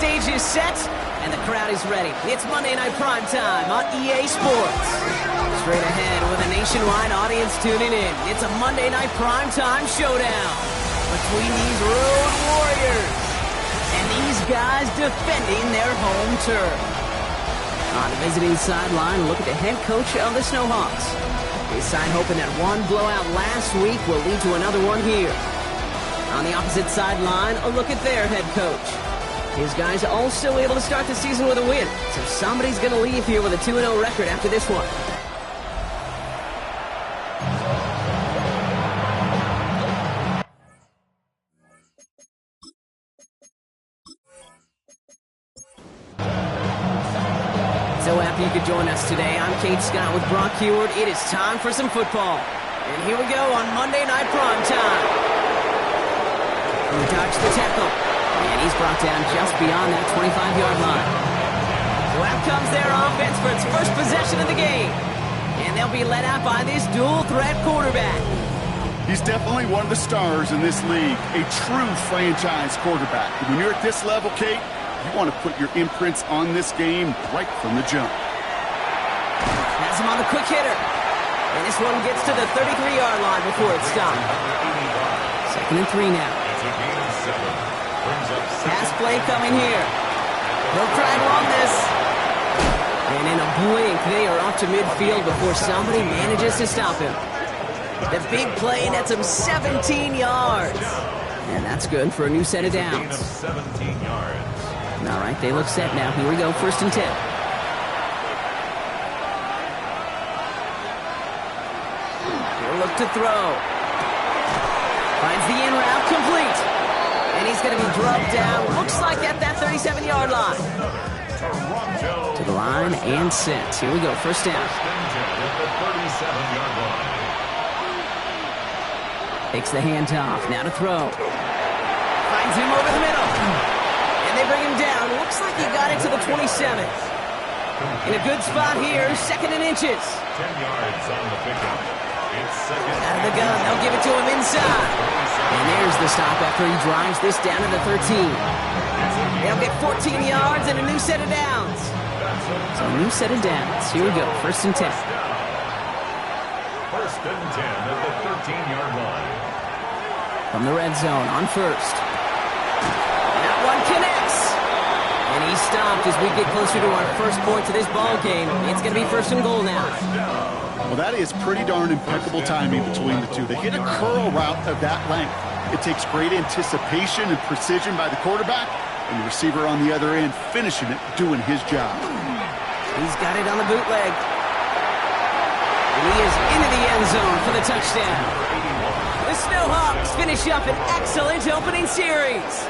stage is set, and the crowd is ready. It's Monday Night Primetime on EA Sports. Straight ahead with a nationwide audience tuning in, it's a Monday Night Primetime showdown between these road warriors and these guys defending their home turf. On the visiting sideline, look at the head coach of the SHawks. His side hoping that one blowout last week will lead to another one here. On the opposite sideline, a look at their head coach. His guys all still able to start the season with a win, so somebody's going to leave here with a 2-0 record after this one. So happy you could join us today. I'm Kate Scott with Brock Heward. It is time for some football. And here we go on Monday Night Primetime. He dodged the tackle, and he's brought down just beyond that 25-yard line. So out comes their offense for its first possession of the game. And they'll be led out by this dual-threat quarterback. He's definitely one of the stars in this league, a true franchise quarterback. And when you're at this level, Kate, you want to put your imprints on this game right from the jump. Has him on the quick hitter. And this one gets to the 33-yard line before it's stopped. 2nd and 3 now. Pass play coming here. He'll try to run this. And in a blink, they are off to midfield before somebody manages to stop him. The big play nets him 17 yards. And that's good for a new set of downs. 17 yards. All right, they look set now. Here we go, 1st and 10. He'll look to throw. Finds the in route complete. And he's going to be drugged down. Looks like at that 37-yard line. To the line and sent. Here we go, 1st down. Takes the handoff. Now to throw. Finds him over the middle. And they bring him down. Looks like he got it to the 27th. In a good spot here, 2nd and inches. 10 yards on the pickup. Out of the gun, they'll give it to him inside. And there's the stop after he drives this down to the 13. They'll get 14 yards and a new set of downs. So a new set of downs. Here we go, 1st and 10. 1st and 10 at the 13-yard line. From the red zone on 1st. That one connects. And he stopped as we get closer to our first point to this ball game. It's going to be 1st and goal now. Well, that is pretty darn impeccable timing between the two. They hit a curl route of that length. It takes great anticipation and precision by the quarterback, and the receiver on the other end finishing it, doing his job. He's got it on the bootleg. And he is into the end zone for the touchdown. The SHawks finish up an excellent opening series.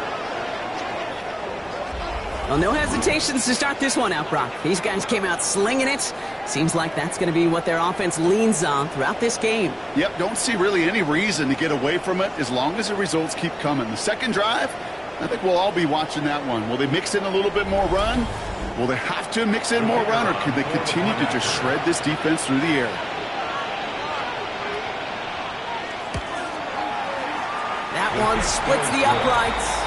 Well, no hesitations to start this one out, Brock. These guys came out slinging it. Seems like that's going to be what their offense leans on throughout this game. Yep, don't see really any reason to get away from it as long as the results keep coming. The second drive, I think we'll all be watching that one. Will they mix in a little bit more run? Will they have to mix in more run, or can they continue to just shred this defense through the air? That one splits the uprights.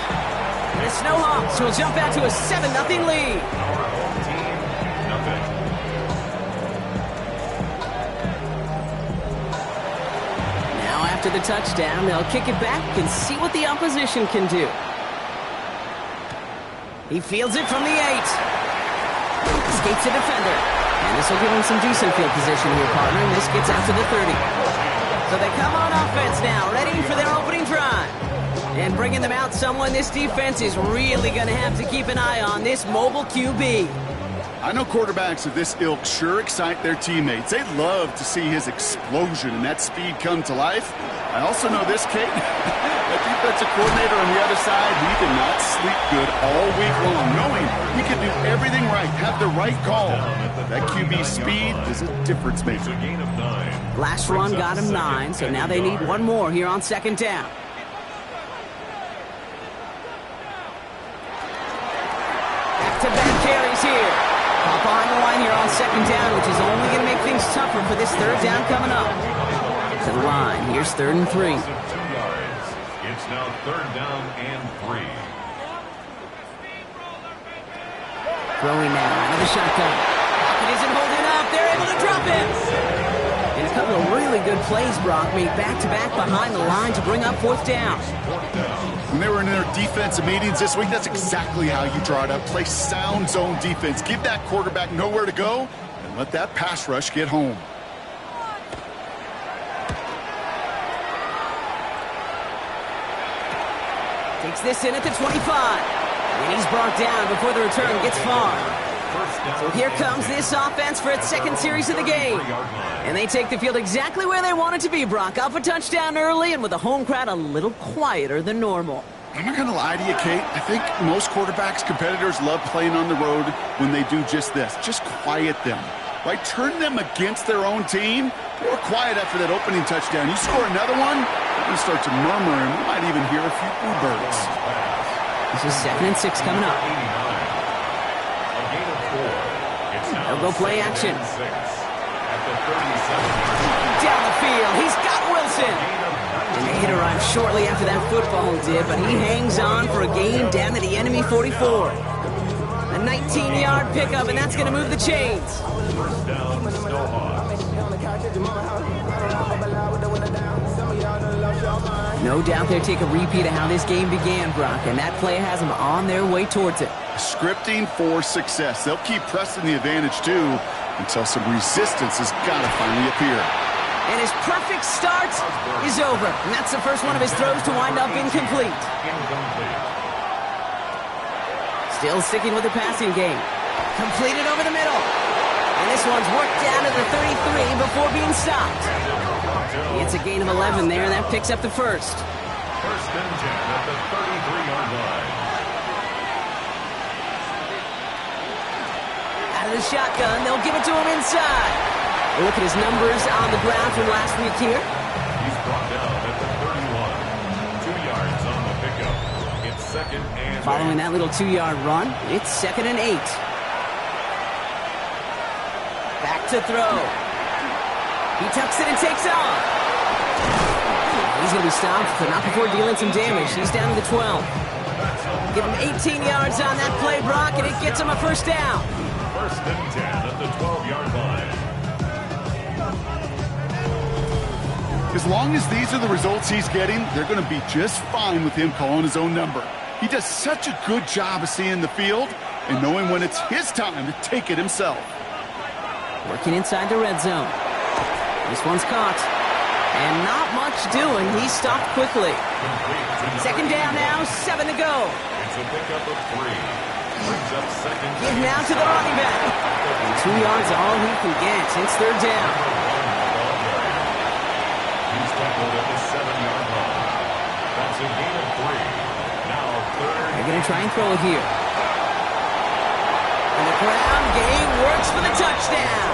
And the SHawks will jump out to a 7-0 lead. Now after the touchdown, they'll kick it back and see what the opposition can do. He fields it from the 8. Escapes a defender. And this will give him some decent field position here, partner. And this gets out to the 30. So they come on offense now, ready for their opening drive. And bringing them out, someone this defense is really going to have to keep an eye on, this mobile QB. I know quarterbacks of this ilk sure excite their teammates. They love to see his explosion and that speed come to life. I also know this, Kate. That defensive coordinator on the other side, he did not sleep good all week long, knowing he could do everything right, have the right call. That QB speed is a difference maker. Last run got him 9, so now they need one more here on 2nd down. Back-to-back carries here. Pop on the line here on 2nd down, which is only going to make things tougher for this 3rd down coming up. To the line, here's 3rd and 3. It's now 3rd down and 3. Throwing now out of the shotgun. Pocket isn't holding up. They're able to drop it. And a couple of really good plays, Brock, made back-to-back behind the line to bring up fourth down. When they were in their defensive meetings this week, that's exactly how you draw it up. Play sound zone defense. Give that quarterback nowhere to go and let that pass rush get home. Takes this in at the 25. And he's brought down before the return gets far. So here comes this offense for its second series of the game. And they take the field exactly where they want it to be, Brock. Up a touchdown early and with the home crowd a little quieter than normal. I'm not going to lie to you, Kate. I think most quarterbacks, competitors love playing on the road when they do just this. Just quiet them. Right? Turn them against their own team. They were quiet after that opening touchdown. You score another one, they're going to start to murmur, and we might even hear a few bluebirds. This is 2nd and 6 coming up. They'll go play action. Down the field, he's got Wilson. And the hit arrived shortly after that football did, but he hangs on for a gain down to the enemy 44. A 19-yard pickup, and that's going to move the chains. First down, Snowhawks. No doubt they'll take a repeat of how this game began, Brock, and that play has them on their way towards it. Scripting for success. They'll keep pressing the advantage, too, until some resistance has got to finally appear. And his perfect start is over, and that's the first one of his throws to wind up incomplete. Still sticking with the passing game. Completed over the middle. And this one's worked down to the 33 before being stopped. It's a gain of 11 there, and that picks up the first. First and 10 at the 33-yard line. Out of the shotgun, they'll give it to him inside. Look at his numbers on the ground from last week here. He's brought down at the 31. 2 yards on the pickup. It's 2nd and 8. Following that little 2-yard run, it's 2nd and 8. Back to throw. He tucks it and takes off. He's going to be stopped, but not before dealing some damage. He's down to the 12. Give him 18 yards on that play, Brock, and it gets him a first down. First and 10 at the 12-yard line. As long as these are the results he's getting, they're going to be just fine with him calling his own number. He does such a good job of seeing the field and knowing when it's his time to take it himself. Working inside the red zone. This one's caught. And not much doing. He stopped quickly. Second down now, 7 to go. It's a pickup of 3. Brings up second. Give now to the running back. And 2 yards all he can get. It's third down. He's tackled at the 7-yard line. That's a gain of 3. Now third. They're going to try and throw it here. And the ground game works for the touchdown.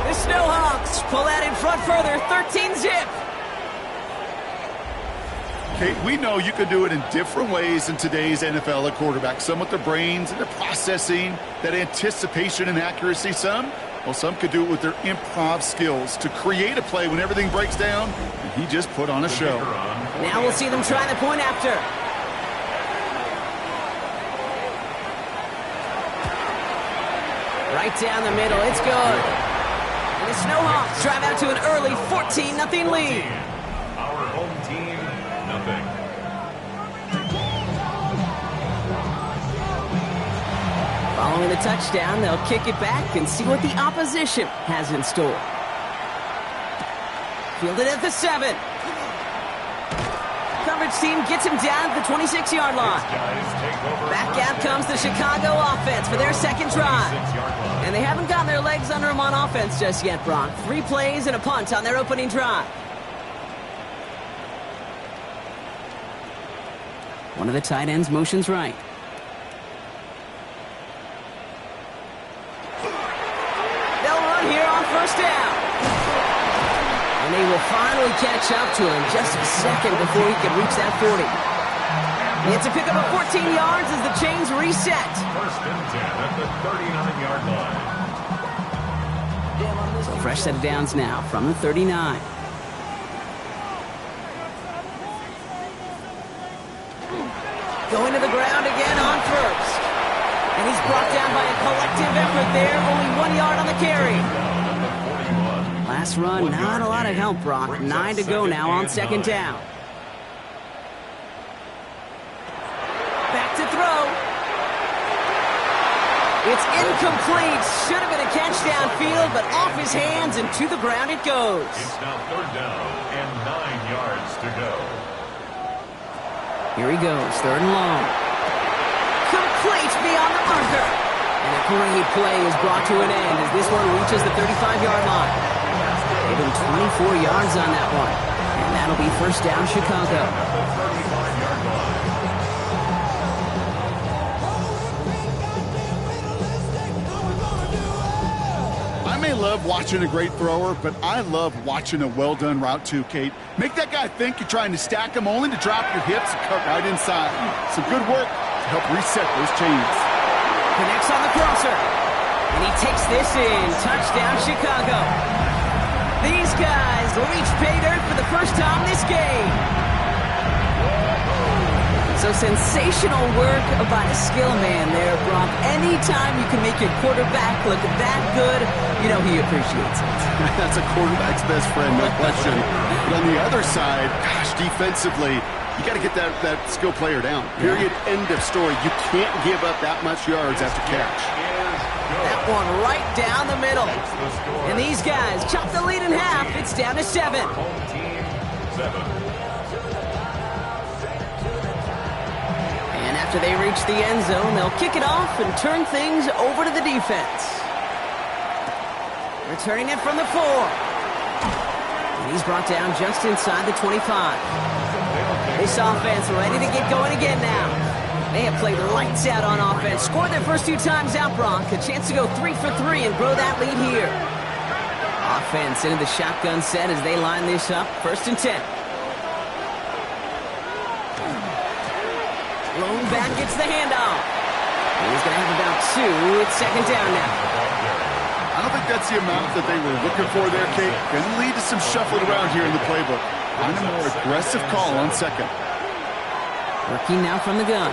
The Snowhawks pull that in front further, 13-zip. Kate, we know you can do it in different ways in today's NFL at quarterback. Some with their brains and their processing, that anticipation and accuracy. Some could do it with their improv skills to create a play when everything breaks down, and he just put on a show. Now we'll see them try the point after. Right down the middle, it's good. And the Snowhawks drive out to an early 14-0 lead. Our home team, nothing. Following the touchdown, they'll kick it back and see what the opposition has in store. Fielded at the 7. Coverage team gets him down at the 26-yard line. Back out comes the Chicago offense for their second drive. And they haven't gotten their legs under them on offense just yet, Brock. 3 plays and a punt on their opening drive. One of the tight ends motions right. They'll run here on first down. And they will finally catch up to him just a second before he can reach that 40. It's a pickup of 14 yards as the chains reset. First and 10 at the 39-yard line. So fresh set of downs now from the 39. Going to the ground again on first. And he's brought down by a collective effort there. Only 1 yard on the carry. Last run, not a lot of help, Brock. 9 to go now on second down. Back to throw. It's incomplete. Should have been a catch downfield, but off his hands and to the ground it goes. It's now third down and 9 yards to go. Here he goes, third and long. Complete beyond the marker. And a great play is brought to an end as this one reaches the 35-yard line. Gave him 24 yards on that one. And that'll be first down Chicago. I may love watching a great thrower, but I love watching a well-done route too, Kate. Make that guy think you're trying to stack him only to drop your hips and cut right inside. Some good work to help reset those chains. Connects on the crosser. And he takes this in. Touchdown, Chicago. These guys reach pay dirt for the first time this game. So sensational work by a skill man there, Brock. Anytime you can make your quarterback look that good, you know he appreciates it. That's a quarterback's best friend, no question. But on the other side, gosh, defensively, you got to get that skill player down. Period. End of story. You can't give up that much yards after catch. That one right down the middle. And these guys chop the lead in half. It's down to 7. Home team 7. After they reach the end zone, they'll kick it off and turn things over to the defense. Returning it from the 4. And he's brought down just inside the 25. This offense ready to get going again now. They have played lights out on offense. Scored their first 2 times out, Brock. A chance to go 3 for 3 and grow that lead here. Offense into the shotgun set as they line this up. First and 10. Lone back gets the handoff. He's going to have about 2. It's second down now. I don't think that's the amount that they were looking for there, Kate. Going to lead to some shuffling around here in the playbook. On a more aggressive call on second. Working now from the gun.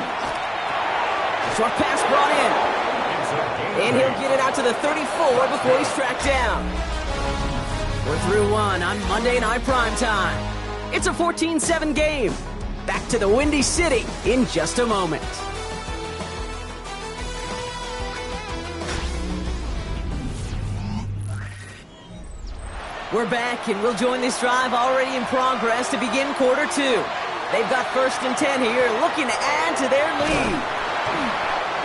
Short pass brought in. And he'll get it out to the 34 before he's tracked down. We're through one on Monday Night Primetime. It's a 14-7 game. Back to the Windy City in just a moment. We're back, and we'll join this drive already in progress to begin quarter 2. They've got first and 10 here, looking to add to their lead.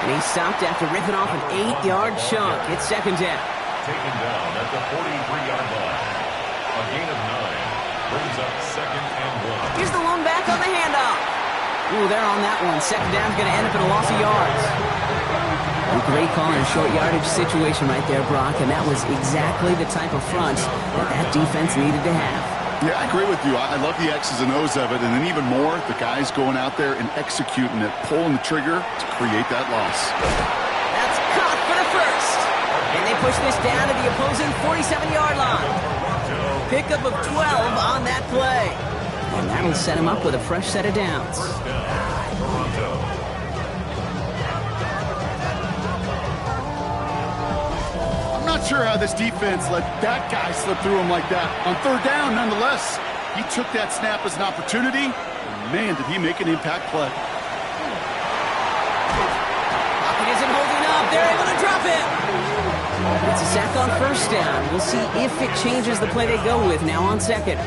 And he stopped after ripping off an 8-yard chunk. It's second down. Taken down at the 43-yard line. A gain of 9. Brings up second and 1. Here's the lone back on the handoff. Ooh, they're on that one. Second down's going to end up in a loss of yards. A great call in a short yardage situation right there, Brock, and that was exactly the type of front that defense needed to have. Yeah, I agree with you. I love the X's and O's of it, and then even more, the guys going out there and executing it, pulling the trigger to create that loss. That's caught for the first. And they push this down to the opposing 47-yard line. Pickup of 12 on that play. And that'll set him up with a fresh set of downs. First down, Toronto. I'm not sure how this defense let that guy slip through him like that. On third down, nonetheless, he took that snap as an opportunity. And man, did he make an impact play. Pocket isn't holding up. They're able to drop it. It's a sack on first down. We'll see if it changes the play they go with now on second.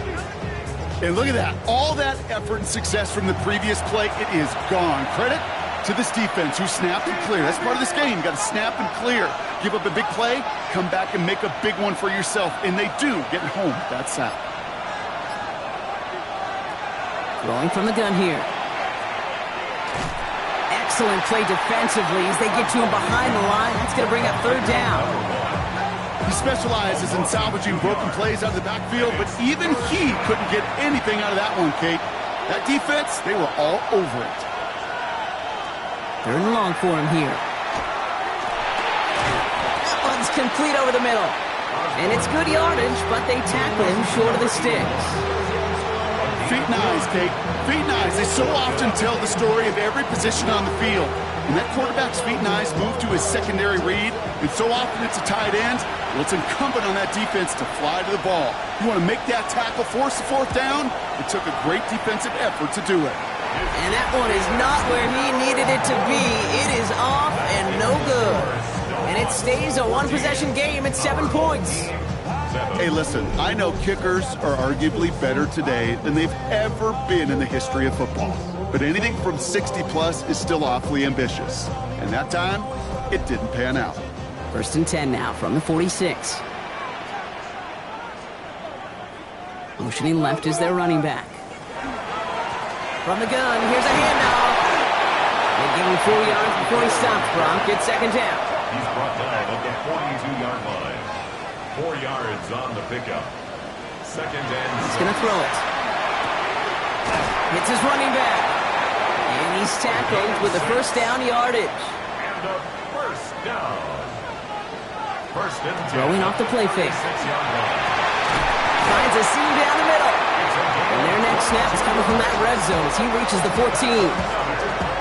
And look at that. All that effort and success from the previous play, it is gone. Credit to this defense who snapped and cleared. That's part of this game. You got to snap and clear. Give up a big play, come back and make a big one for yourself. And they do, getting home with that sack. Rolling from the gun here. Excellent play defensively as they get to him behind the line. That's going to bring up third down. He specializes in salvaging broken plays out of the backfield, but even he couldn't get anything out of that one, Kate. That defense, they were all over it. Third and long for him here. That one's complete over the middle. And it's good yardage, but they tackle him short of the sticks. Feet and eyes, Kate. Feet and eyes. They so often tell the story of every position on the field. And that quarterback's feet and eyes move to his secondary read, and so often it's a tight end. Well, it's incumbent on that defense to fly to the ball. You want to make that tackle, force the fourth down? It took a great defensive effort to do it. And that one is not where he needed it to be. It is off and no good. And it stays a one-possession game at 7 points. Hey, listen, I know kickers are arguably better today than they've ever been in the history of football. But anything from 60-plus is still awfully ambitious. And that time, it didn't pan out. 1st and 10 now from the 46. Motioning left is their running back. From the gun, here's a handoff. They give him 4 yards before he stops, Brock. It's 2nd down. He's brought down at the 42-yard line. 4 yards on the pickup. 2nd and he's going to throw it. Hits his running back. And he's tackled with a 1st down yardage. And a 1st down. 1st and 10. Throwing off the play fake. 6-yard line. Finds a seam down the middle. And their next snap is coming from that red zone as he reaches the 14.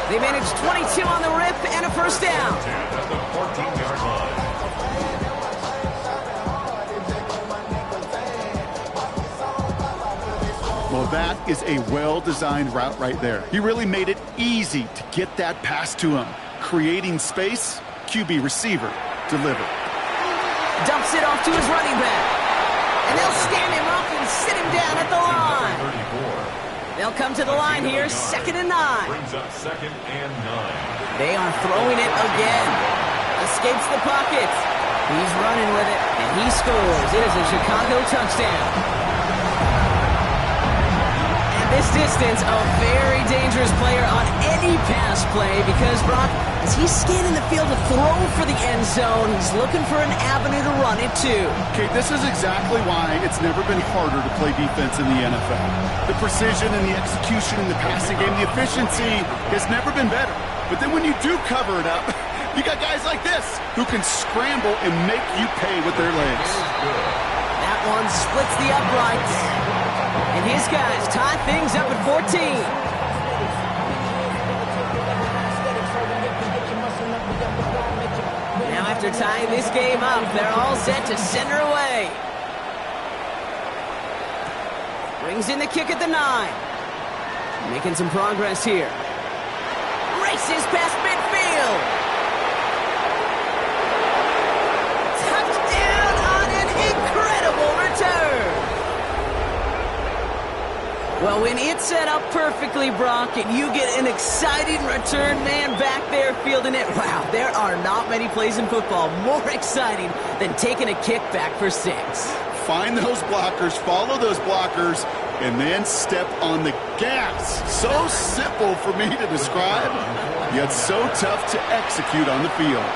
They manage 22 on the rip and a 1st down. At the 14-yard line. Well, that is a well-designed route right there. He really made it easy to get that pass to him. Creating space, QB receiver, deliver. Dumps it off to his running back. And they'll stand him up and sit him down at the line. They'll come to the line here, 2nd and 9. Brings up 2nd and 9. They are throwing it again. Escapes the pocket. He's running with it, and he scores. It is a Chicago touchdown. This distance, a very dangerous player on any pass play because, Brock, as he's scanning the field to throw for the end zone, he's looking for an avenue to run it to. Okay, this is exactly why it's never been harder to play defense in the NFL. The precision and the execution in the passing game, the efficiency has never been better. But then when you do cover it up, you got guys like this who can scramble and make you pay with their legs. That one splits the uprights. And his guys tie things up at 14. Now after tying this game up, they're all set to send her away. Brings in the kick at the 9. Making some progress here. Races past midfield. Touchdown on an incredible return. Well, when it's set up perfectly, Brock, and you get an exciting return man back there fielding it, wow, there are not many plays in football more exciting than taking a kick back for 6. Find those blockers, follow those blockers, and then step on the gas. So simple for me to describe, yet so tough to execute on the field.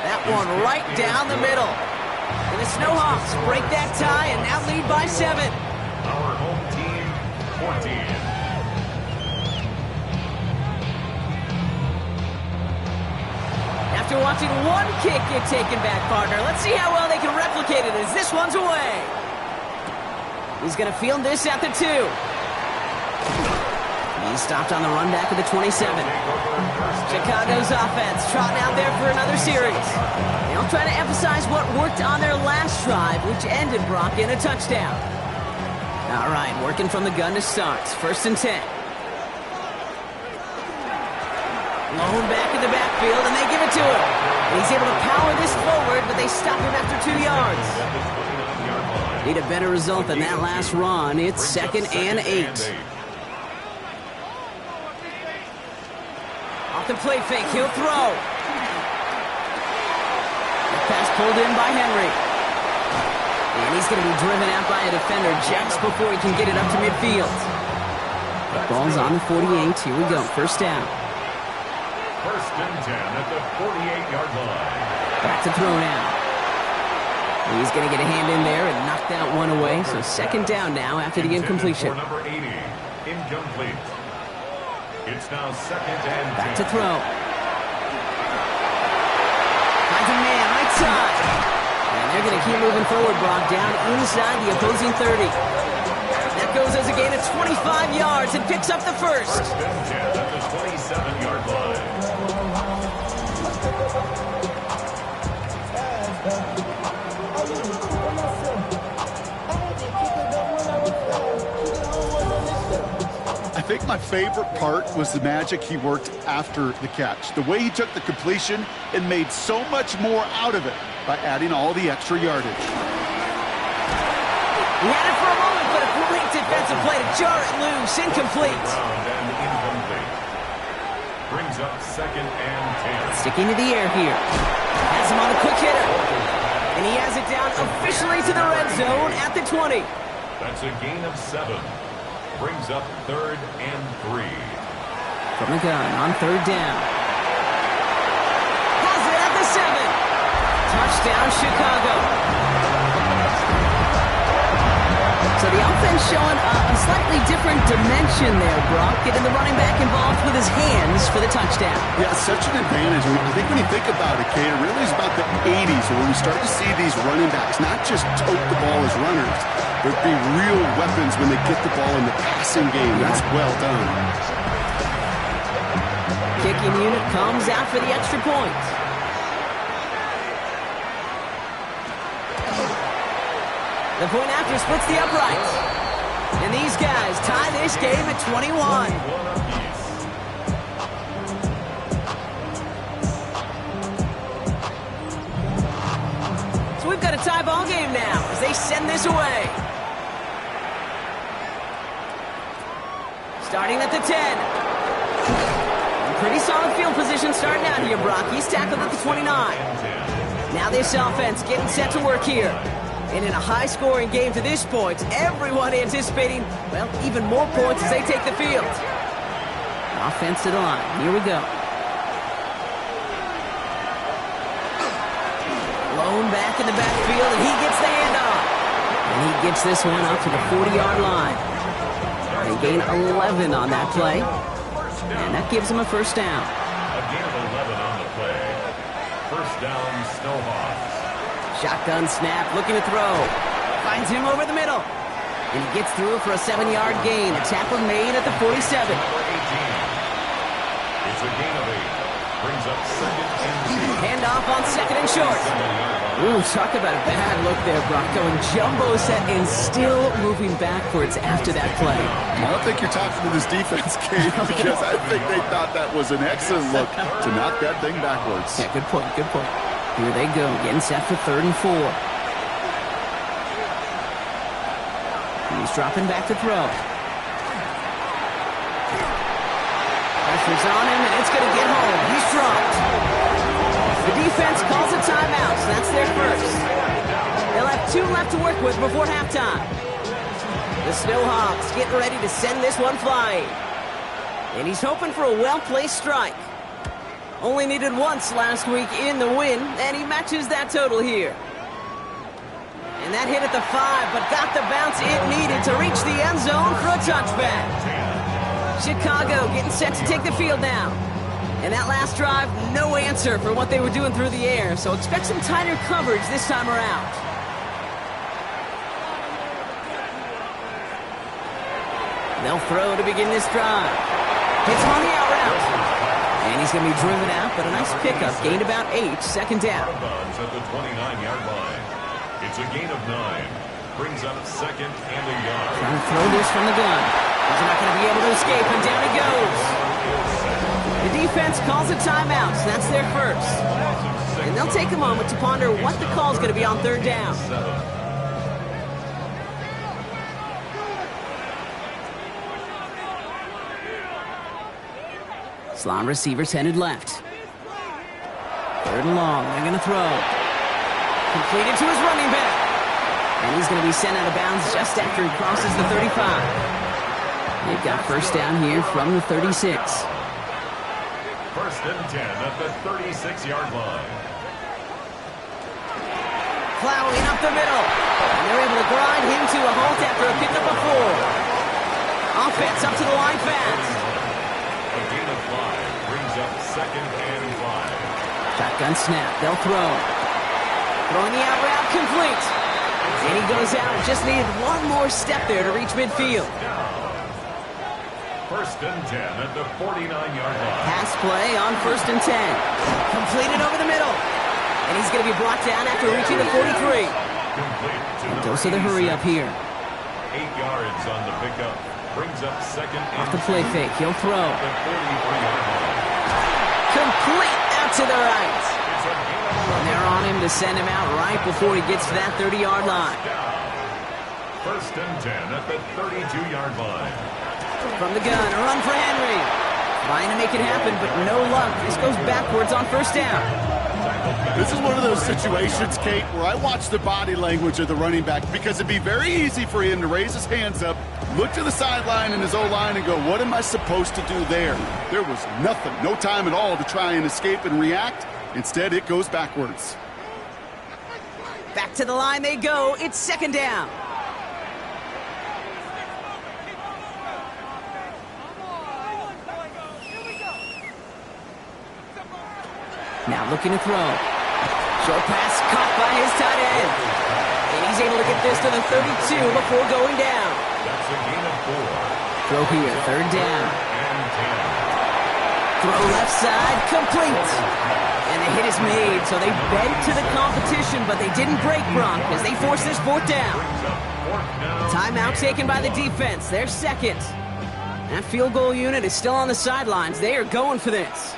That one right down the middle. And the SHawks break that tie and now lead by 7. Our home team, 14. After watching one kick get taken back, partner, let's see how well they can replicate it as this one's away. He's going to field this at the 2. He's stopped on the run back of the 27. Chicago's offense trotting out there for another series. They'll try to emphasize what worked on their last drive, which ended, Brock, in a touchdown. All right, working from the gun to start. 1st and 10. Lone back in the backfield, and they give it to him. And he's able to power this forward, but they stop him after 2 yards. Need a better result than that last run. It's 2nd and 8. Off the play fake, he'll throw. The pass pulled in by Henry. And he's going to be driven out by a defender just before he can get it up to midfield. The ball's on the 48. Here we go. 1st down. 1st and 10 at the 48-yard line. Back to throw now. He's going to get a hand in there and knock that one away. So 2nd down now after the incompletion. For number 80, incomplete. It's now 2nd and 10. Back to throw. Finds a man right side. And They're going to keep moving forward, Brock, down inside the opposing 30. That goes as a gain of 25 yards and picks up the first. First and 10 at the 27-yard line. I think my favorite part was the magic he worked after the catch. The way he took the completion and made so much more out of it by adding all the extra yardage. He had it for a moment, but a great defensive play to jar it loose. Incomplete. And incomplete. Brings up second and 10. Sticking to the air here. Has him on a quick hitter. And he has it down officially to the red zone at the 20. That's a gain of 7. Brings up third and 3. From the gun on third down. Has it at the 7. Touchdown, Chicago. So the offense showing a slightly different dimension there, Brock. Getting the running back involved with his hands for the touchdown. Yeah, such an advantage. I think when you think about it, Kate, it really is about the 80s when we start to see these running backs not just tote the ball as runners, but be real weapons when they get the ball in the passing game. That's well done. Kicking unit comes out for the extra point. The point after splits the uprights. And these guys tie this game at 21. So we've got a tie ball game now as they send this away. Starting at the 10. Pretty solid field position starting out here, Brock. He's tackled at the 29. Now this offense getting set to work here. And in a high-scoring game to this point, everyone anticipating, well, even more points as they take the field. Offense to the line. Here we go. Blown back in the backfield, and he gets the handoff. And he gets this one up to the 40-yard line. They gain 11 on that play. And that gives him a first down. A gain of 11 on the play. First down, Snowhawks. Shotgun snap, looking to throw. Finds him over the middle. And he gets through for a 7-yard gain. A tackle made at the 47. Number 18. It's a gain of 8. Brings up second and 2. Handoff on second and short. Ooh, talk about a bad look there, Brock. Going jumbo set and still moving backwards after that play. I don't think you're talking to this defense, Kate, because I think they thought that was an excellent look to knock that thing backwards. Yeah, good point, good point. Here they go, getting set for 3rd and 4. He's dropping back to throw. Pressure's on him, and it's going to get home. He's dropped. The defense calls a timeout, so that's their first. They'll have 2 left to work with before halftime. The Snowhawks getting ready to send this one flying. And he's hoping for a well-placed strike. Only needed once last week in the win, and he matches that total here. And that hit at the 5, but got the bounce it needed to reach the end zone for a touchback. Chicago getting set to take the field now. And that last drive, no answer for what they were doing through the air, so expect some tighter coverage this time around. They'll throw to begin this drive. Hits him on the out route. And he's going to be driven out, but a nice pickup. Gained about 8, second down. At the 29-yard line. It's a gain of 9. Brings up second and a yard. Trying to throw this from the gun. He's not going to be able to escape, and down he goes. The defense calls a timeout, so that's their first. And they'll take a moment to ponder what the call is going to be on 3rd down. Slot receivers headed left. 3rd and long. They're going to throw. Completed to his running back. And he's going to be sent out of bounds just after he crosses the 35. They've got first down here from the 36. First and 10 at the 36-yard line. Plowing up the middle. And they're able to grind him to a halt after a pickup of 4. Offense up to the line fast. A gain of 5 brings up second and 5. Shotgun snap. They'll throw. Throwing the out route complete. And he goes out. Just needed one more step there to reach midfield. First and 10 at the 49-yard line. Pass play on first and 10. Completed over the middle. And he's going to be brought down after reaching the 43. Dose of the hurry up here. 8 yards on the pickup. Brings up second and Off the play fake. He'll throw. the 43-yard line. Complete out to the right. And they're on him to send him out right before he gets to that 30-yard line. First and 10 at the 32-yard line. From the gun, a run for Henry. Trying to make it happen, but no luck. This goes backwards on first down. This is one of those situations, Kate, where I watch the body language of the running back because it'd be very easy for him to raise his hands up, look to the sideline in his O-line and go, what am I supposed to do there? There was nothing, no time at all to try and escape and react. Instead, it goes backwards. Back to the line they go. It's second down. Now looking to throw. Short pass caught by his tight end. And he's able to get this to the 32 before going down. That's a gain of 4. Throw here, third down. And 10. Throw left side, complete. And the hit is made, so they bent to the competition, but they didn't break Bronk as they force this fourth down. Timeout taken by the defense. They're second. That field goal unit is still on the sidelines. They are going for this.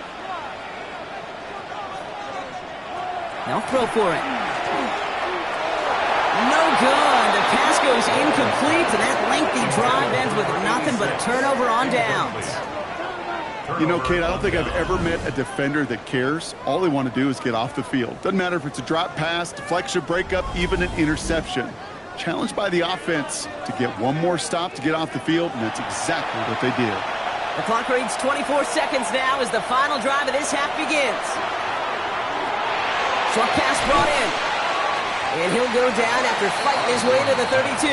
They'll throw for it. No good. The pass goes incomplete, and that lengthy drive ends with nothing but a turnover on downs. You know, Kate, I don't think I've ever met a defender that cares. All they want to do is get off the field. Doesn't matter if it's a drop pass, deflection, breakup, even an interception. Challenged by the offense to get one more stop to get off the field, and that's exactly what they did. The clock reads 24 seconds now as the final drive of this half begins. Short pass brought in. And he'll go down after fighting his way to the 32.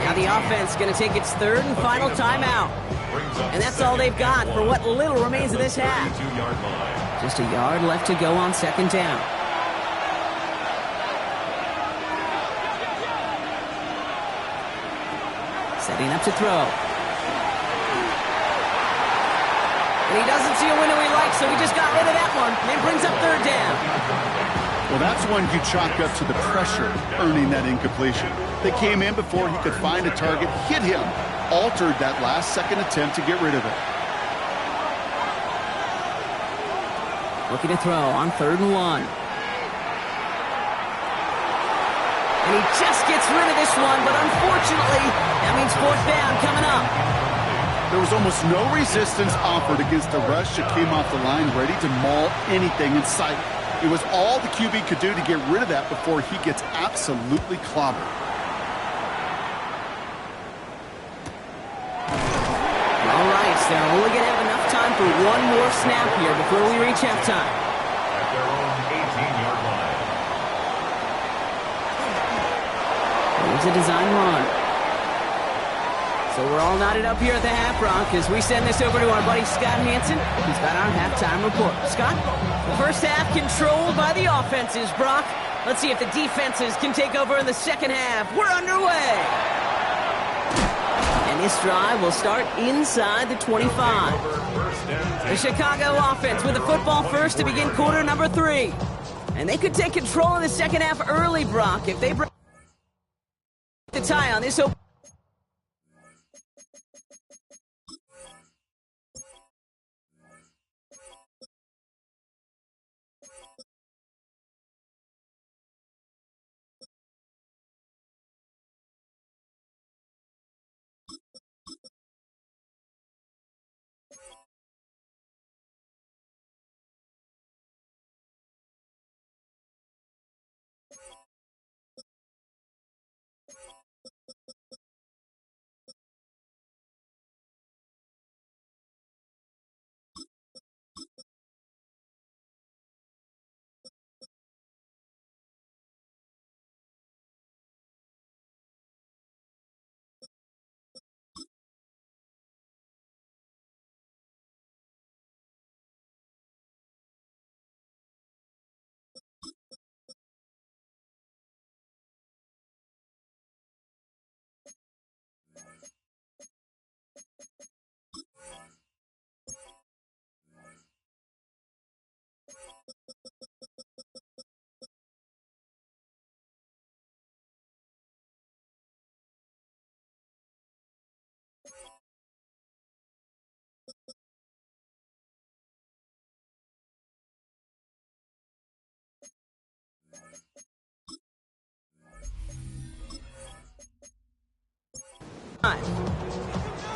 Now the offense going to take its third and final timeout. And that's all they've got for what little remains of this half. Just a yard left to go on second down. Setting up to throw. And he doesn't see a window he likes, so he just got rid of that one. And brings up third down. Well, that's one you chalk up to the pressure earning that incompletion. They came in before he could find a target, hit him, altered that last-second attempt to get rid of it. Looking to throw on third and 1. And he just gets rid of this one, but unfortunately, that means fourth down coming up. There was almost no resistance offered against the rush that came off the line ready to maul anything in sight. It was all the QB could do to get rid of that before he gets absolutely clobbered. All right, so they're only going to have enough time for one more snap here before we reach halftime. At their own 18-yard line. Here's a design run. So we're all knotted up here at the half, Bronk, as we send this over to our buddy Scott Hansen, who's got our halftime report. Scott, the first half controlled by the offenses, Brock. Let's see if the defenses can take over in the second half. We're underway. And this drive will start inside the 25. The Chicago offense with the football first to begin quarter number 3. And they could take control in the second half early, Brock, if they break the tie on this open.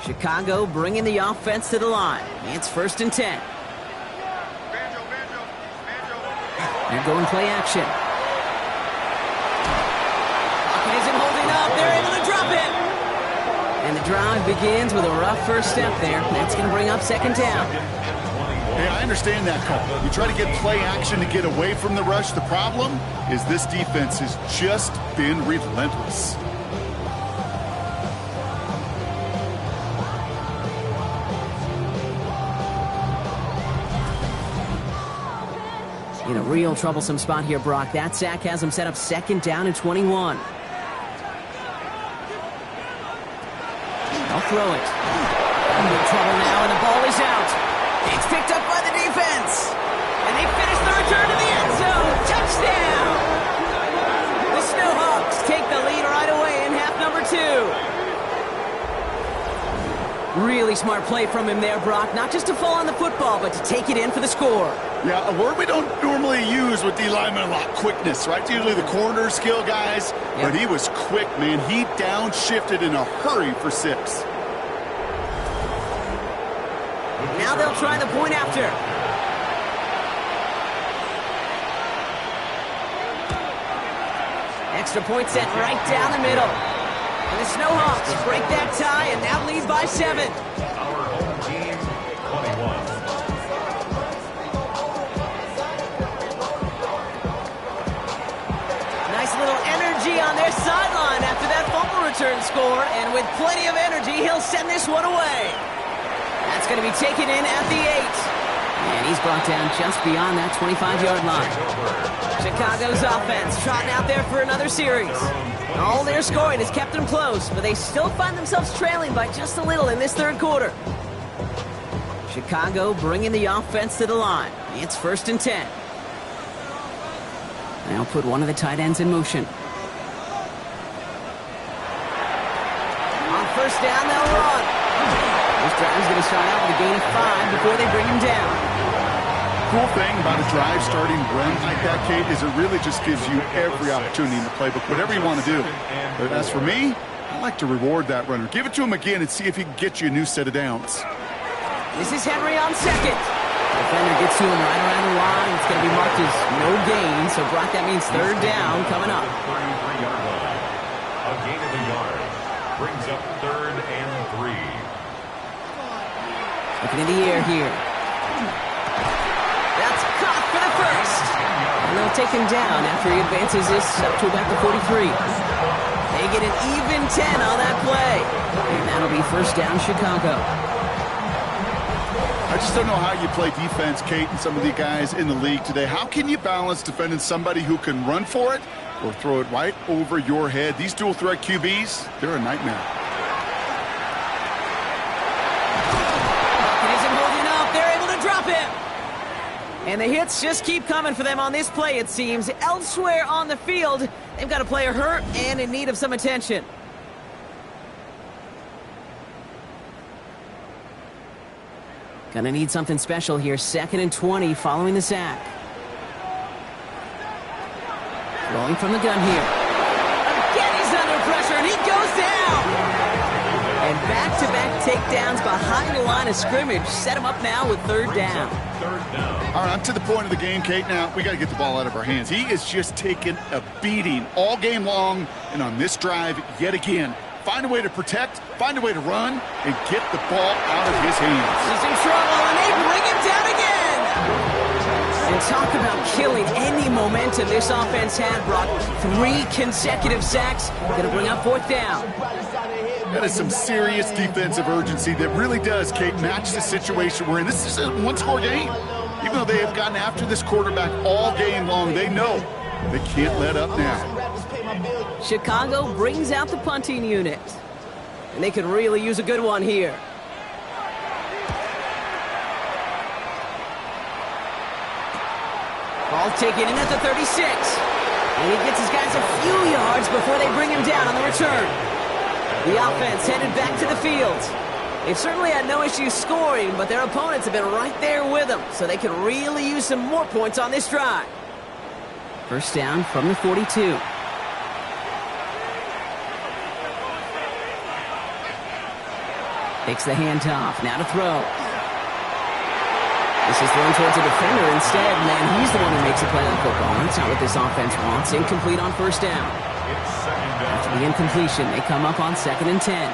Chicago bringing the offense to the line. It's 1st and 10. They're going play action. Pocket isn't holding up. They're able to drop it. And the drive begins with a rough first step there. That's going to bring up 2nd down. Hey, I understand that call. You try to get play action to get away from the rush. The problem is this defense has just been relentless. In a real troublesome spot here, Brock. That sack has him set up 2nd down and 21. They'll throw it. In trouble now, and the ball is out. It's picked up by the defense. And they finish the return to the end zone. Touchdown! The SHawks take the lead right away in half number 2. Really smart play from him there, Brock. Not just to fall on the football, but to take it in for the score. Yeah, a word we don't normally use with D linemen a lot, quickness, right? It's usually the corner skill guys, but he was quick, man. He downshifted in a hurry for 6. Now they'll try the point after. Extra point set right down the middle. And the SHawks break that tie and now lead by 7. Our home team, 21. Nice little energy on their sideline after that fumble return score. And with plenty of energy, he'll send this one away. That's going to be taken in at the 8. And he's brought down just beyond that 25-yard line. Chicago's offense trotting out there for another series. All their scoring has kept them close, but they still find themselves trailing by just a little in this 3rd quarter. Chicago bringing the offense to the line. It's 1st and 10. Now put one of the tight ends in motion. On 1st down, they'll run. This drive is going to start out with a gain of 5 before they bring him down. Cool thing about a drive starting run like that, Kate, is it really just gives you every opportunity in the playbook, whatever you want to do. But as for me, I like to reward that runner. Give it to him again and see if he can get you a new set of downs. This is Henry on 2nd. Defender gets to him right around the line. It's going to be marked as no gain, so Brock, that means 3rd down coming up. 33-yard line. A gain of a yard brings up 3rd and 3. Looking in the air here. That's caught for the 1st. And they'll take him down after he advances this up to about the 43. They get an even 10 on that play. And that'll be 1st down Chicago. I just don't know how you play defense, Kate, and some of the guys in the league today. How can you balance defending somebody who can run for it or throw it right over your head? These dual threat QBs, they're a nightmare. Pocket isn't holding up. They're able to drop him. And the hits just keep coming for them on this play, it seems. Elsewhere on the field, they've got a player hurt and in need of some attention. Gonna need something special here. 2nd and 20 following the sack. Rolling from the gun here. Again, he's under pressure, and he goes down. And back-to-back takedowns behind the line of scrimmage set him up now with 3rd down. All right, I'm to the point of the game, Kate. Now, we got to get the ball out of our hands. He is just taking a beating all game long, and on this drive, yet again, find a way to protect, find a way to run, and get the ball out of his hands. He's in trouble, and they bring him down again. And talk about killing any momentum this offense had, Brock. 3 consecutive sacks. Going to bring up 4th down. That is some serious defensive urgency that really does, Kate, match the situation we're in. This is a one-score game. Even though they have gotten after this quarterback all game long, they know they can't let up now. Chicago brings out the punting unit. And they could really use a good one here. Ball taken in at the 36. And he gets his guys a few yards before they bring him down on the return. The offense headed back to the field. They've certainly had no issues scoring, but their opponents have been right there with them, so they could really use some more points on this drive. 1st down from the 42. Takes the handoff. Now to throw. This is thrown towards a defender instead. Man, he's the one who makes a play on football. That's not what this offense wants. Incomplete on first down. After the incompletion, they come up on 2nd and 10.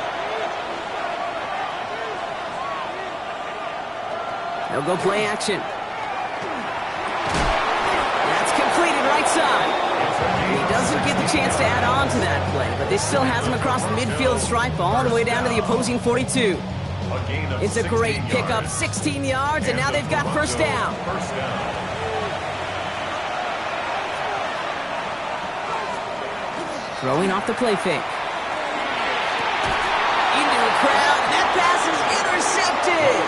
They'll go play action. That's completed right side. And he doesn't get the chance to add on to that play, but this still has him across the midfield stripe all the way down to the opposing 42. It's a great pickup, 16 yards, and now they've got first down. Throwing off the play fake. Into the crowd, and that pass is intercepted.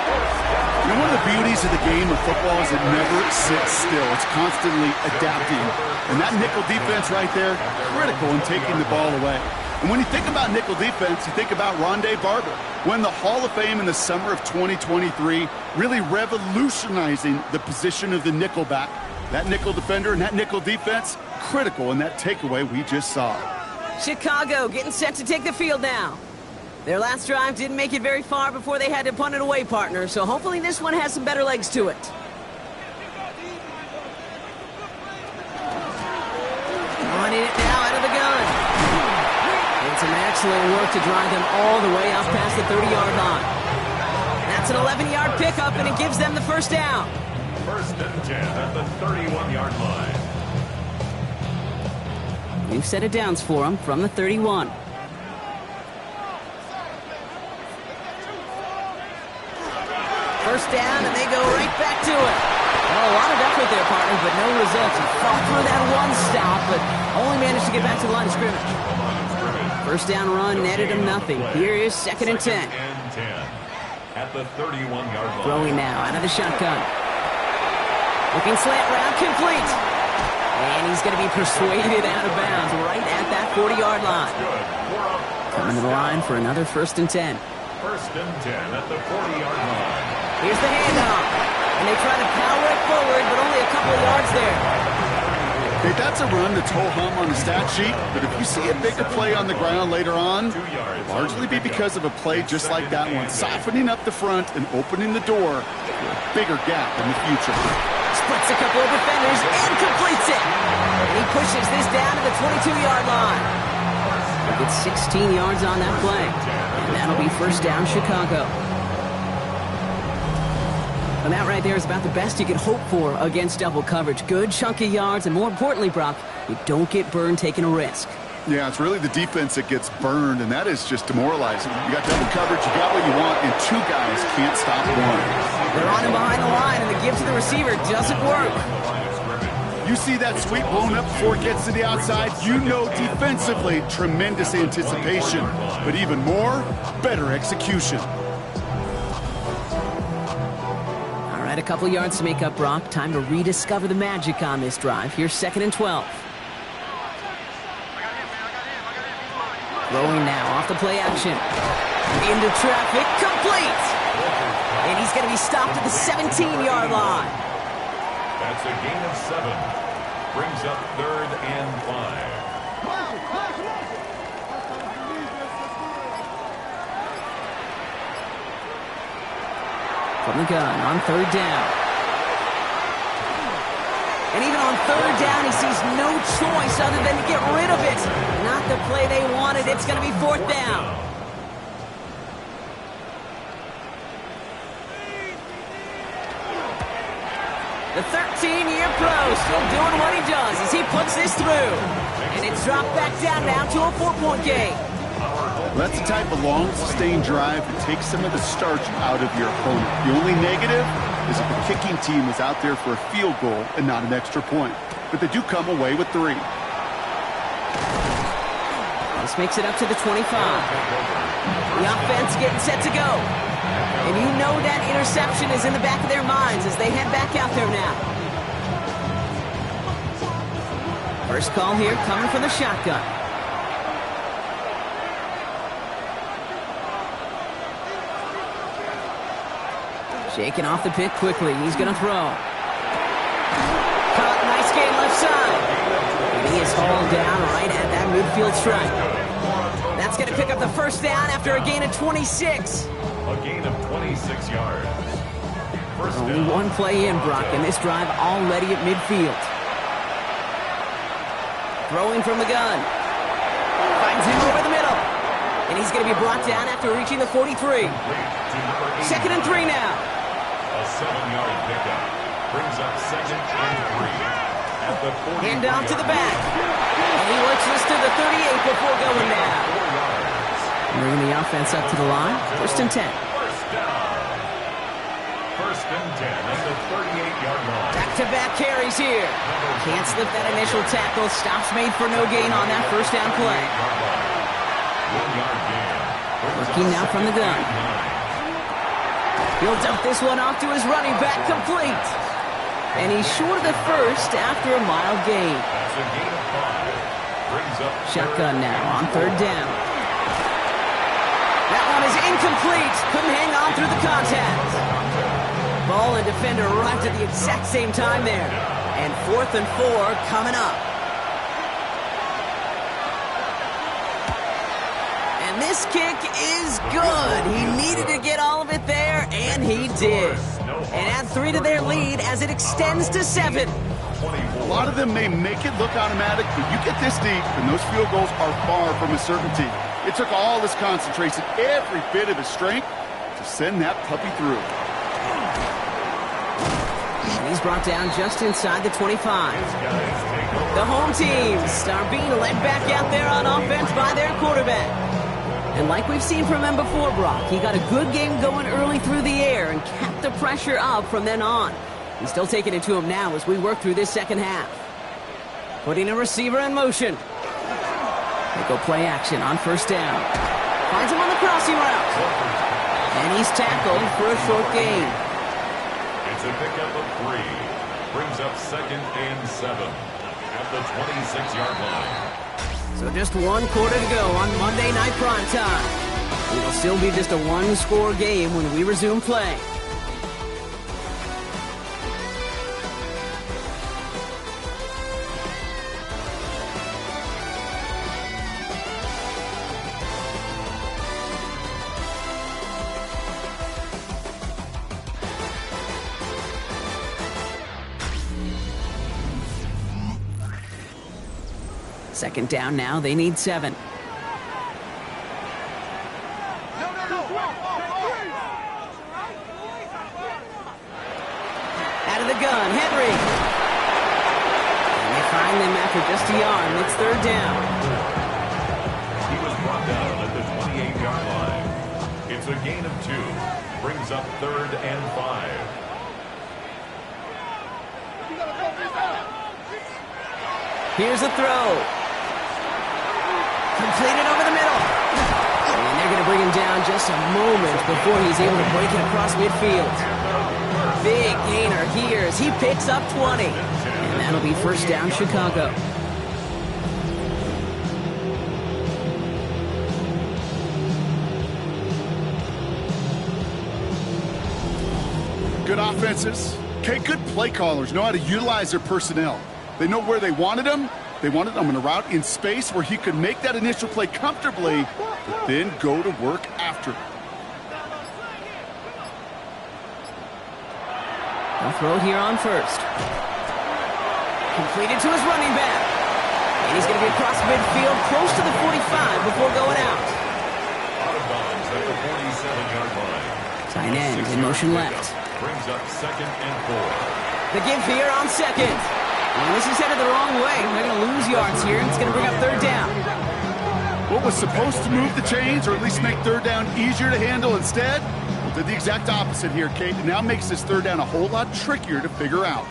You know, one of the beauties of the game of football is it never sits still. It's constantly adapting. And that nickel defense right there, critical in taking the ball away. And when you think about nickel defense, you think about Rondé Barber, won the Hall of Fame in the summer of 2023, really revolutionizing the position of the nickelback. That nickel defender and that nickel defense, critical in that takeaway we just saw. Chicago getting set to take the field now. Their last drive didn't make it very far before they had to punt it away, partner, so hopefully this one has some better legs to it. Running it now out of the gun. And some excellent work to drive them all the way up past the 30-yard line. That's an 11-yard pickup, and it gives them the first down. 1st and 10 at the 31-yard line. New set of downs for them from the 31. First down, and they go right back to it. Oh, a lot of effort there, partner, but no results. He fought through that one stop, but only managed to get back to the line of scrimmage. First down run netted him nothing. Here is 2nd and 10. At the 31-yard line. Throwing now out of the shotgun. Looking slant route, complete. And he's going to be persuaded out of bounds right at that 40-yard line. Coming to the line for another 1st and 10. 1st and 10 at the 40-yard line. Here's the handoff. And they try to power it forward, but only a couple of yards there. Hey, that's a run that's ho-hum on the stat sheet, but if you see a bigger play on the ground later on, it'll largely be because of a play just like that one, softening up the front and opening the door for a bigger gap in the future. Splits a couple of defenders and completes it. And he pushes this down to the 22-yard line. He gets 16 yards on that play. And that'll be first down, Chicago. And that right there is about the best you can hope for against double coverage. Good chunky yards, and more importantly, Brock, you don't get burned taking a risk. Yeah, it's really the defense that gets burned, and that is just demoralizing. You got double coverage, you got what you want, and two guys can't stop one. They're on him behind the line, and the give to the receiver doesn't work. You see that sweep blown up before it gets to the outside, you know defensively, tremendous anticipation, but even more, better execution. All right, a couple yards to make up, Brock. Time to rediscover the magic on this drive. Here's 2nd and 12. Throwing now off the play action. Into traffic, complete! And he's going to be stopped at the 17-yard line. That's a gain of 7. Brings up 3rd and 5. From the gun on 3rd down. And even on 3rd down, he sees no choice other than to get rid of it. Not the play they wanted. It's going to be 4th down. The 13-year pro still doing what he does as he puts this through. And it's dropped back down now to a 4-point game. That's the type of long, sustained drive that takes some of the starch out of your opponent. The only negative is if the kicking team is out there for a field goal and not an extra point. But they do come away with 3. This makes it up to the 25. The offense getting set to go. And you know that interception is in the back of their minds as they head back out there now. First call here coming from the shotgun. Shaking off the pick quickly. He's going to throw. Caught, nice game left side. And he is hauled down right at that midfield stripe. That's That's going to pick up the first down after a gain of 26. A gain of 26 yards. First Only down. one play in, Brock, and this drive already at midfield. Throwing from the gun. Finds him over the middle. And he's going to be brought down after reaching the 43. Second and 3 now. A 7-yard pickup. Brings up second and 3. At the 40. Hand down to the back. And he works this to the 38 before going down. 4 yards. Bringing the offense up to the line. First and 10. First down. First and 10 at the 38-yard line. Back-to-back carries here. Can't slip that initial tackle. Stops made for no gain on that first down play. 1 yard gain. Working now from the gun. He'll dump this one off to his running back, complete. And he's short of the first after a mild gain. That's a gain of 5. Brings up Shotgun now on third down. That one is incomplete. Couldn't hang on through the contact. Ball and defender arrived at the exact same time there. And 4th and 4 coming up. And this kick is good. He needed to get all of it there, and he did. And add 3 to their lead as it extends to 7. A lot of them may make it look automatic, but you get this deep, and those field goals are far from a certainty. It took all his concentration, every bit of his strength, to send that puppy through. And he's brought down just inside the 25. The home teams are being led back out there on offense by their quarterback. And like we've seen from him before, Brock, he got a good game going early through the air and kept the pressure up from then on. He's still taking it to him now as we work through this second half. Putting a receiver in motion. They go play action on first down. Finds him on the crossing route. And he's tackled for a short gain. It's a pickup of 3. Brings up second and 7 at the 26-yard line. So just 1 quarter to go on Monday Night Primetime. It'll still be just a 1-score game when we resume play. Second down now, they need 7. Out of the gun, Henry. And they find them after just a yard, and it's third down. He was brought down at the 28-yard line. It's a gain of 2. Brings up third and 5. Here's a throw. Completed over the middle. And they're going to bring him down just a moment before he's able to break it across midfield. Big gainer here as he picks up 20. And that'll be first down, Chicago. Good offenses. Okay, good play callers know how to utilize their personnel. They know where they wanted him. They wanted him in a route in space where he could make that initial play comfortably, but then go to work after. They'll throw here on first. Completed to his running back. And he's going to be across midfield close to the 45 before going out. Out of bounds at the 47-yard line. Tight end in motion left. Brings up second and 4. The give here on second. And this is headed the wrong way. They're going to lose yards here, and it's going to bring up third down. What was supposed to move the chains, or at least make third down easier to handle instead, well, did the exact opposite here, Kate. It now makes this third down a whole lot trickier to figure out.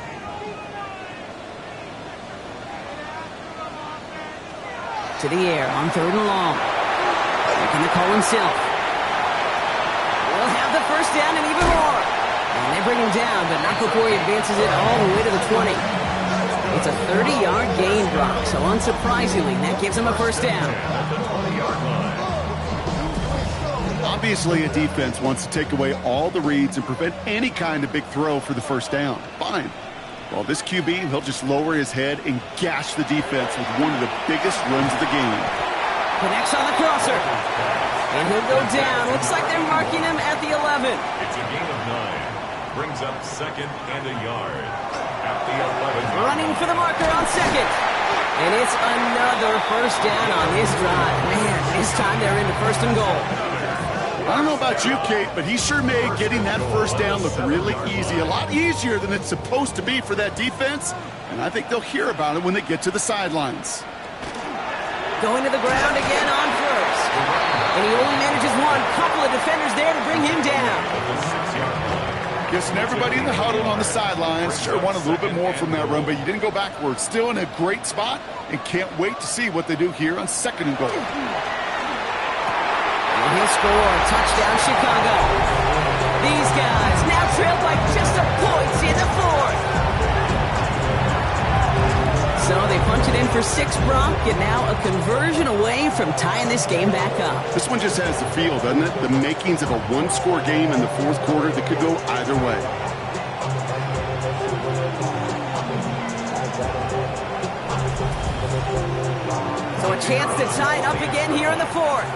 To the air on third and long. Making the call himself. We'll have the first down and even more. And they bring him down, but not before he advances it all the way to the 20. It's a 30-yard gain, Brock, so unsurprisingly, that gives him a first down. Obviously, a defense wants to take away all the reads and prevent any kind of big throw for the first down. Fine. Well, this QB, he'll just lower his head and gash the defense with one of the biggest runs of the game. Connects on the crosser. And he'll go down. Looks like they're marking him at the 11. It's a gain of 9. Brings up second and a yard. At the 11. Running for the marker on second. And it's another first down on this drive. Man, this time they're into first and goal. I don't know about you, Kate, but he sure made getting that first down look really easy. A lot easier than it's supposed to be for that defense. And I think they'll hear about it when they get to the sidelines. Going to the ground again on first. And he only manages one. Couple of defenders there to bring him down. Guessing everybody in the huddle on the sidelines sure want a little bit more from that run, but you didn't go backwards. Still in a great spot and can't wait to see what they do here on second and goal. And he'll score. Touchdown, Chicago. These guys now trail by just a point in the fourth. So they punch it in for 6, Brock, and now a conversion away from tying this game back up. This one just has the feel, doesn't it? The makings of a one-score game in the fourth quarter that could go either way. So a chance to tie it up again here in the fourth.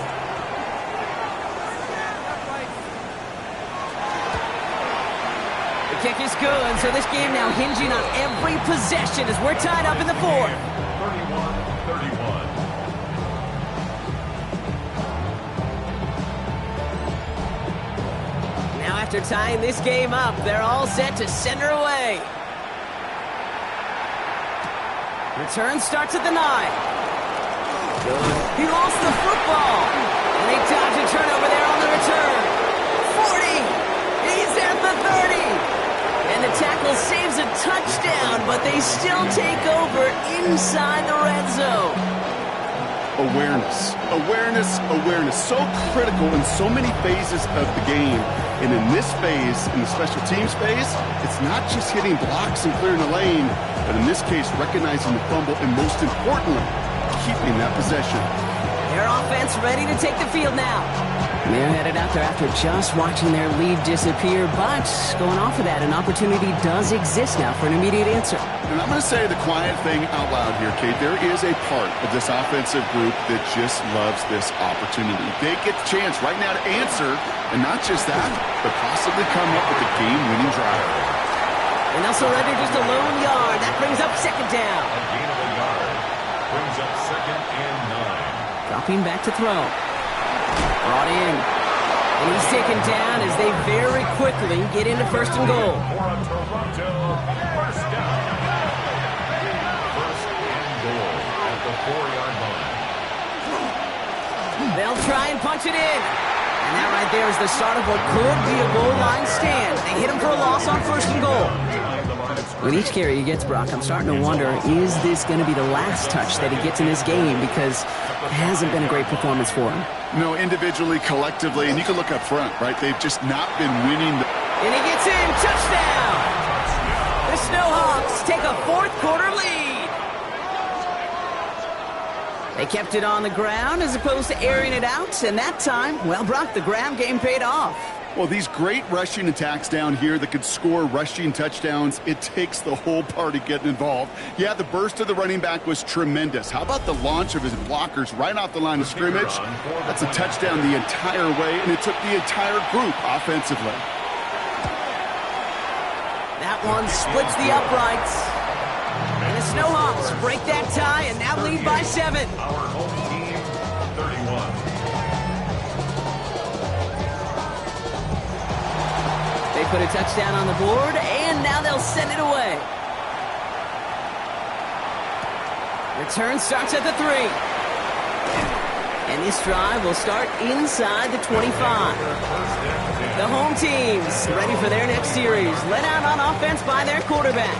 The kick is good, so this game now hinging on every possession as we're tied up in the fourth. 31-31. Now after tying this game up, they're all set to send her away. Return starts at the 9. He lost the football. And they dodge a turnover there on the return. 40. He's at the 30. And the tackle saves a touchdown, but they still take over inside the red zone. Awareness, awareness, awareness. So critical in so many phases of the game. And in this phase, in the special teams phase, it's not just hitting blocks and clearing the lane, but in this case, recognizing the fumble and most importantly, keeping that possession. Their offense ready to take the field now. They're headed out there after just watching their lead disappear, but going off of that, an opportunity does exist now for an immediate answer. And I'm going to say the quiet thing out loud here, Kate. There is a part of this offensive group that just loves this opportunity. They get the chance right now to answer, and not just that, but possibly come up with a game-winning drive. And they'll surrender just a lone yard. That brings up second down. A gain of a yard. Brings up second and 9. Dropping back to throw. Brought in. And he's taken down as they very quickly get into first and goal. For a Toronto first down. First and goal at the 4-yard line. They'll try and punch it in. And that right there is the start of what could be a goal line stand. They hit him for a loss on first and goal. With each carry he gets, Brock, I'm starting to wonder, is this going to be the last touch that he gets in this game? Because it hasn't been a great performance for him. No, individually, collectively, and you can look up front, right? They've just not been winning. And he gets in. Touchdown! The Snowhawks take a fourth quarter lead. They kept it on the ground as opposed to airing it out. And that time, well, Brock, the ground game paid off. Well, these great rushing attacks down here that could score rushing touchdowns, it takes the whole party getting involved. Yeah, the burst of the running back was tremendous. How about the launch of his blockers right off the line of scrimmage? That's a touchdown the entire way, and it took the entire group offensively. That one splits the uprights. And the Snowhawks break that tie and now lead by 7. Our home team, 31. They put a touchdown on the board, and now they'll send it away. Return starts at the 3. And this drive will start inside the 25. The home teams ready for their next series, led out on offense by their quarterback.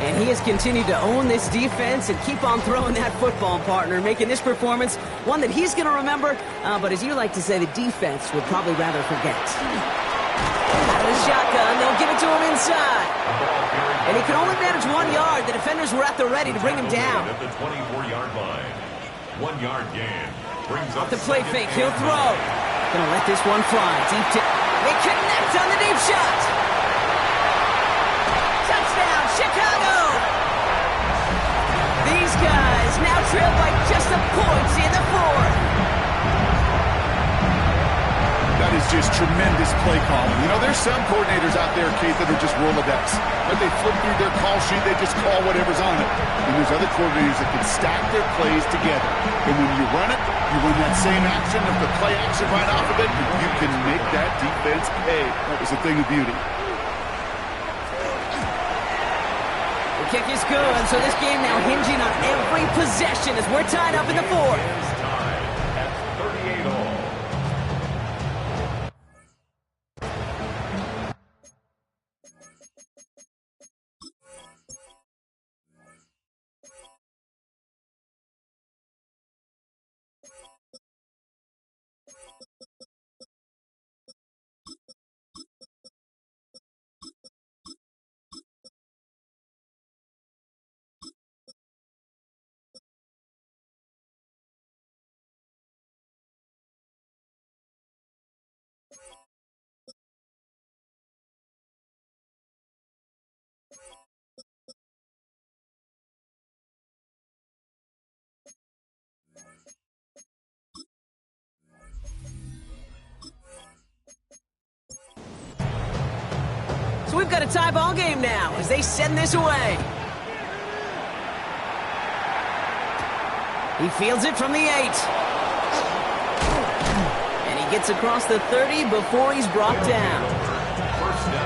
And he has continued to own this defense and keep on throwing that football, partner, making this performance one that he's going to remember, but as you like to say, the defense would probably rather forget. Out of the shotgun, they'll give it to him inside. And he can only manage 1 yard. The defenders were at the ready to bring him down. At the 24-yard line. 1 yard gain. Brings Off up the play fake, he'll throw. Gonna let this one fly. Deep to... They connect on the deep shot. Touchdown, Chicago! These guys now trail by just a point in the fourth. just tremendous play calling. You know, there's some coordinators out there, Kate, that are just Rolodex. When they flip through their call sheet, they just call whatever's on it. And there's other coordinators that can stack their plays together. And when you run it, you run that same action of the play action right off of it, and you can make that defense pay. That was a thing of beauty. The kick is good, so this game now hinging on every possession as we're tied up in the fourth. It's tied at 38 all. So we've got a tie ball game now as they send this away. He fields it from the 8. And he gets across the 30 before he's brought down.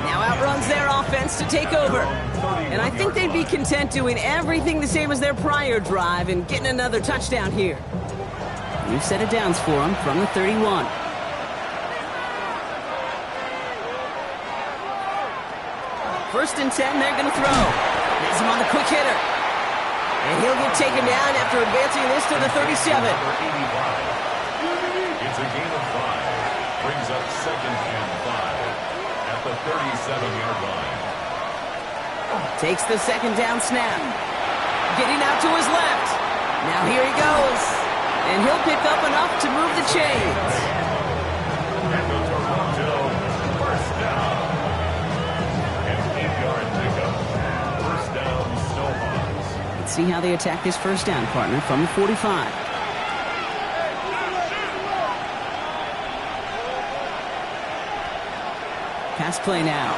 Now outruns their offense to take over. And I think they'd be content doing everything the same as their prior drive and getting another touchdown here. New set of downs for him from the 31. First and 10, they're going to throw. Has him on the quick hitter. And he'll get taken down after advancing this to the 37. It's a gain of 5. Brings up 2nd and 5 at the 37-yard line. Takes the second down snap. Getting out to his left. Now here he goes. And he'll pick up enough to move the chains. And the Toronto first down. An 8-yard pickup. First down, Snowhawks. Let's see how they attack this first down, partner, from the 45. Pass play now.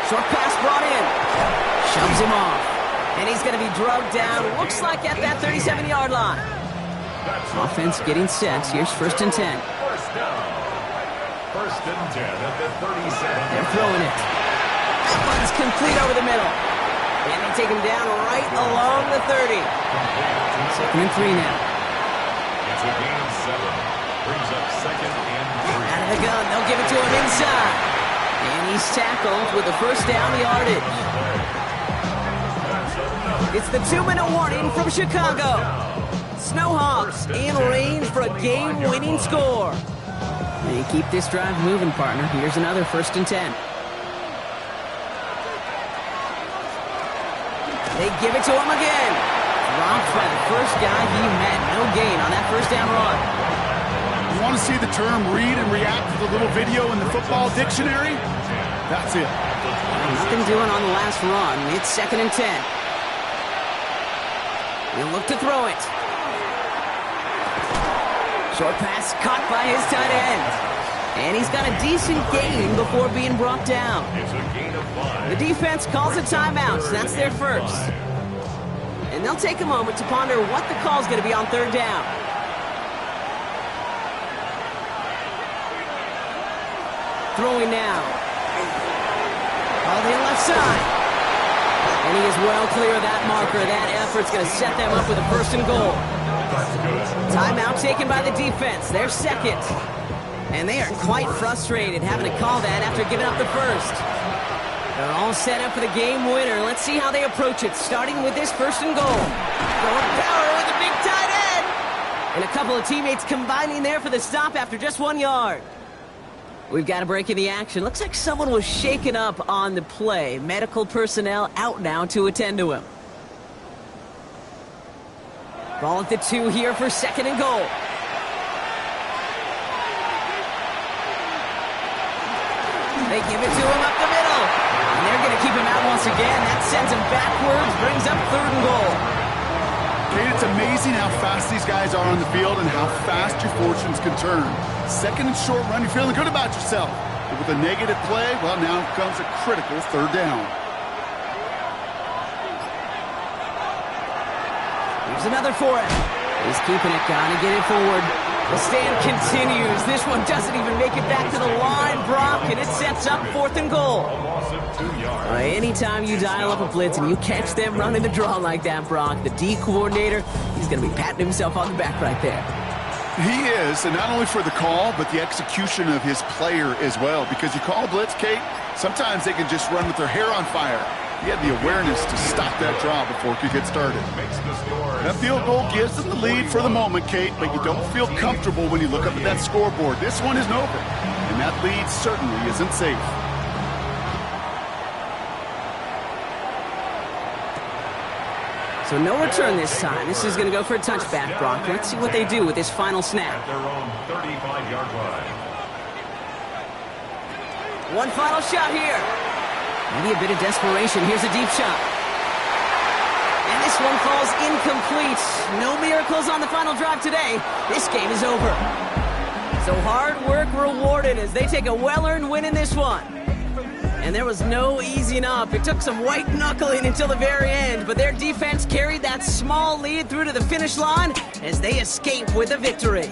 Short pass brought in. Shoves him off. And he's going to be drugged down, looks like at that 37-yard line. Offense getting set. Here's first and 10. First down. First and 10 at the 37. They're throwing it. That one's complete over the middle. And they take him down right along the 30. Second and 3 now. It's a gain of 7. Brings up 2nd and 3. Out of the gun. They'll give it to him inside. And he's tackled with a first down yardage. It's the 2-minute warning from Chicago. Snowhawks in range for a game-winning score. They keep this drive moving, partner. Here's another first and 10. They give it to him again. Dropped by the first guy he met. No gain on that first down run. You want to see the term read and react to the little video in the football dictionary? That's it. Nothing doing on the last run. It's second and 10. He'll look to throw it. Short pass caught by his tight end. And he's got a decent gain before being brought down. It's a gain of 5. The defense calls a timeout, so that's their first. And they'll take a moment to ponder what the call's going to be on third down. Throwing now. All the left side. And he is well clear of that marker. That effort's going to set them up with a first and goal. Timeout taken by the defense. They're second. And they are quite frustrated having to call that after giving up the first. They're all set up for the game winner. Let's see how they approach it, starting with this first and goal. Going power with a big tight end. And a couple of teammates combining there for the stop after just 1 yard. We've got a break in the action. Looks like someone was shaken up on the play. Medical personnel out now to attend to him. Ball at the 2 here for second and goal. They give it to him up the middle. And they're going to keep him out once again. That sends him backwards, brings up third and goal. Kate, it's amazing how fast these guys are on the field and how fast your fortunes can turn. Second and short run, you're feeling good about yourself. But with a negative play, well, now comes a critical third down. Here's another for it. He's keeping it, gotta get it forward. The stand continues. This one doesn't even make it back to the line, Brock, and it sets up 4th and goal. Anytime you dial up a blitz and you catch them running the draw like that, Brock, the D coordinator, he's going to be patting himself on the back right there. He is, and not only for the call, but the execution of his player as well. Because you call a blitz, Kate, sometimes they can just run with their hair on fire. He had the awareness to stop that draw before it could get started. That field goal gives them the lead for the moment, Kate, but you don't feel comfortable when you look up at that scoreboard. This one isn't over, and that lead certainly isn't safe. So no return this time. This is going to go for a touchback, Brock. Let's see what they do with this final snap. At their own 35-yard line. One final shot here. Maybe a bit of desperation. Here's a deep shot. And this one falls incomplete. No miracles on the final drive today. This game is over. So hard work rewarded as they take a well-earned win in this one. And there was no easing up. It took some white knuckling until the very end, but their defense carried that small lead through to the finish line as they escape with a victory.